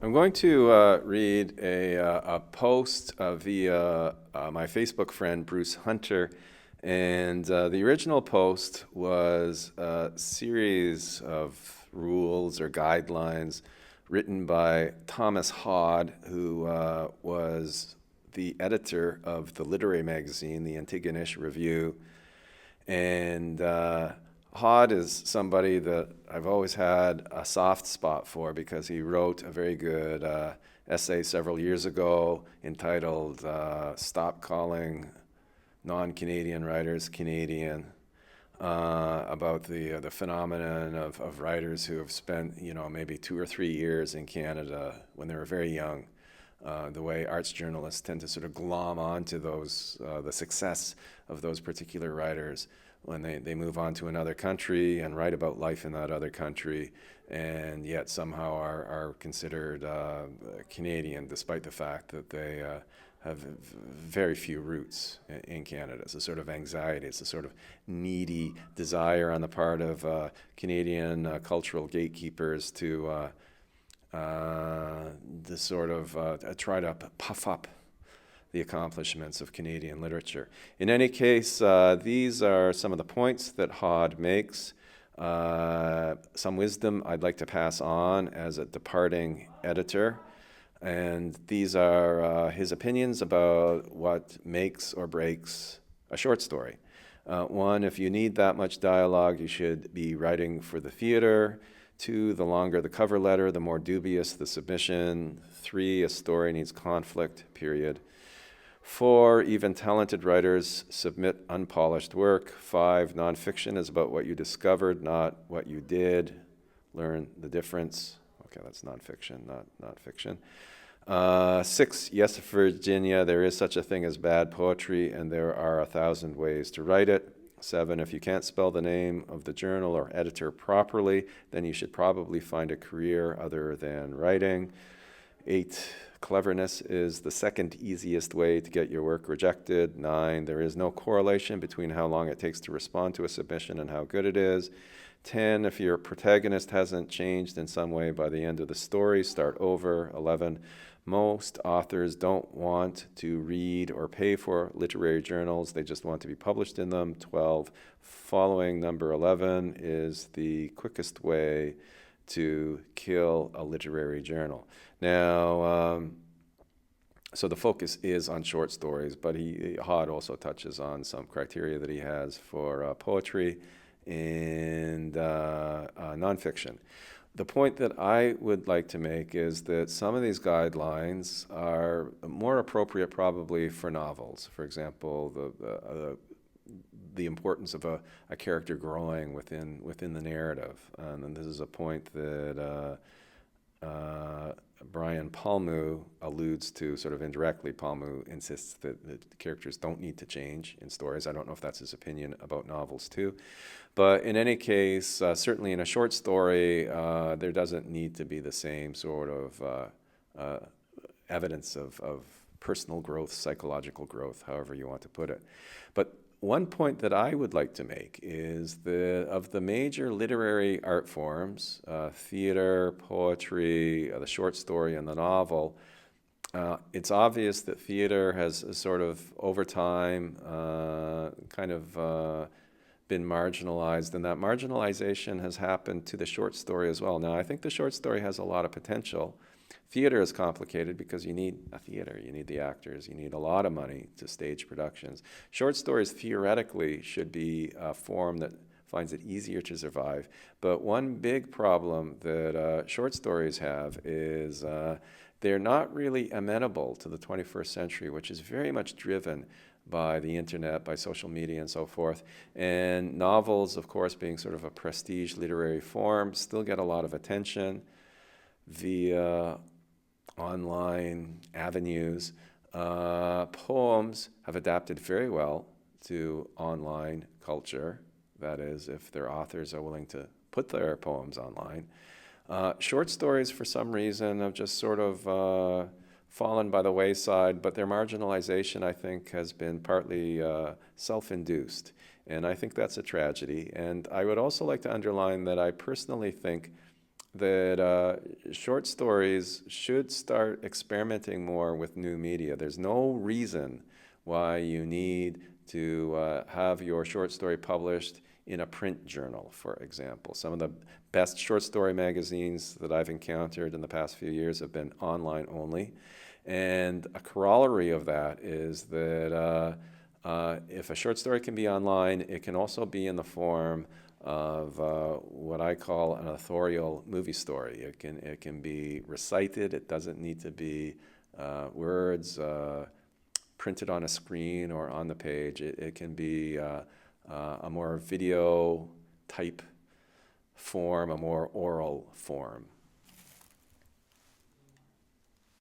I'm going to read a post via my Facebook friend Bruce Hunter, and the original post was a series of rules or guidelines written by Thomas Hodd, who was the editor of the literary magazine, the Antigonish Review, and Hodd is somebody that I've always had a soft spot for because he wrote a very good essay several years ago entitled Stop Calling Non-Canadian Writers Canadian, about the phenomenon of writers who have spent, maybe 2 or 3 years in Canada when they were very young. The way arts journalists tend to sort of glom onto the success of those particular writers when they move on to another country and write about life in that other country, and yet somehow are considered Canadian, despite the fact that they have very few roots in Canada. It's a sort of anxiety, it's a sort of needy desire on the part of Canadian cultural gatekeepers to sort of try to puff up the accomplishments of Canadian literature. In any case, these are some of the points that Hodd makes. Some wisdom I'd like to pass on as a departing editor. And these are his opinions about what makes or breaks a short story. One, if you need that much dialogue, you should be writing for the theater. 2, the longer the cover letter, the more dubious the submission. 3, a story needs conflict, period. 4, even talented writers submit unpolished work. 5, nonfiction is about what you discovered, not what you did. Learn the difference. Okay, that's nonfiction, not fiction. 6, yes, Virginia, there is such a thing as bad poetry, and there are 1,000 ways to write it. 7, if you can't spell the name of the journal or editor properly, then you should probably find a career other than writing. 8, cleverness is the second easiest way to get your work rejected. 9, there is no correlation between how long it takes to respond to a submission and how good it is. 10, if your protagonist hasn't changed in some way by the end of the story, start over. 11, most authors don't want to read or pay for literary journals. They just want to be published in them. 12, following number 11 is the quickest way to kill a literary journal. Now, so the focus is on short stories, but Hodd also touches on some criteria that he has for poetry and nonfiction. The point that I would like to make is that some of these guidelines are more appropriate probably for novels. For example, the importance of a character growing within the narrative. And this is a point that Brian Palmu alludes to sort of indirectly. Palmu insists that the characters don't need to change in stories. I don't know if that's his opinion about novels too. But in any case, certainly in a short story, there doesn't need to be the same sort of evidence of personal growth, psychological growth, however you want to put it. But one point that I would like to make is that of the major literary art forms, theater, poetry, the short story, and the novel, it's obvious that theater has sort of, over time, kind of been marginalized, and that marginalization has happened to the short story as well. Now, I think the short story has a lot of potential. Theater is complicated because you need a theater, you need the actors, you need a lot of money to stage productions. Short stories theoretically should be a form that finds it easier to survive. But one big problem that short stories have is they're not really amenable to the 21st century, which is very much driven by the internet, by social media, and so forth. And novels, of course, being sort of a prestige literary form, still get a lot of attention via online avenues. Poems have adapted very well to online culture. That is, if their authors are willing to put their poems online. Short stories, for some reason, have just sort of fallen by the wayside, but their marginalization, I think, has been partly self-induced. And I think that's a tragedy. And I would also like to underline that I personally think that short stories should start experimenting more with new media. There's no reason why you need to have your short story published in a print journal, for example. Some of the best short story magazines that I've encountered in the past few years have been online only. And a corollary of that is that if a short story can be online, it can also be in the form of what I call an authorial movie story. It can be recited. It doesn't need to be words printed on a screen or on the page. It can be a more video type form, a more oral form.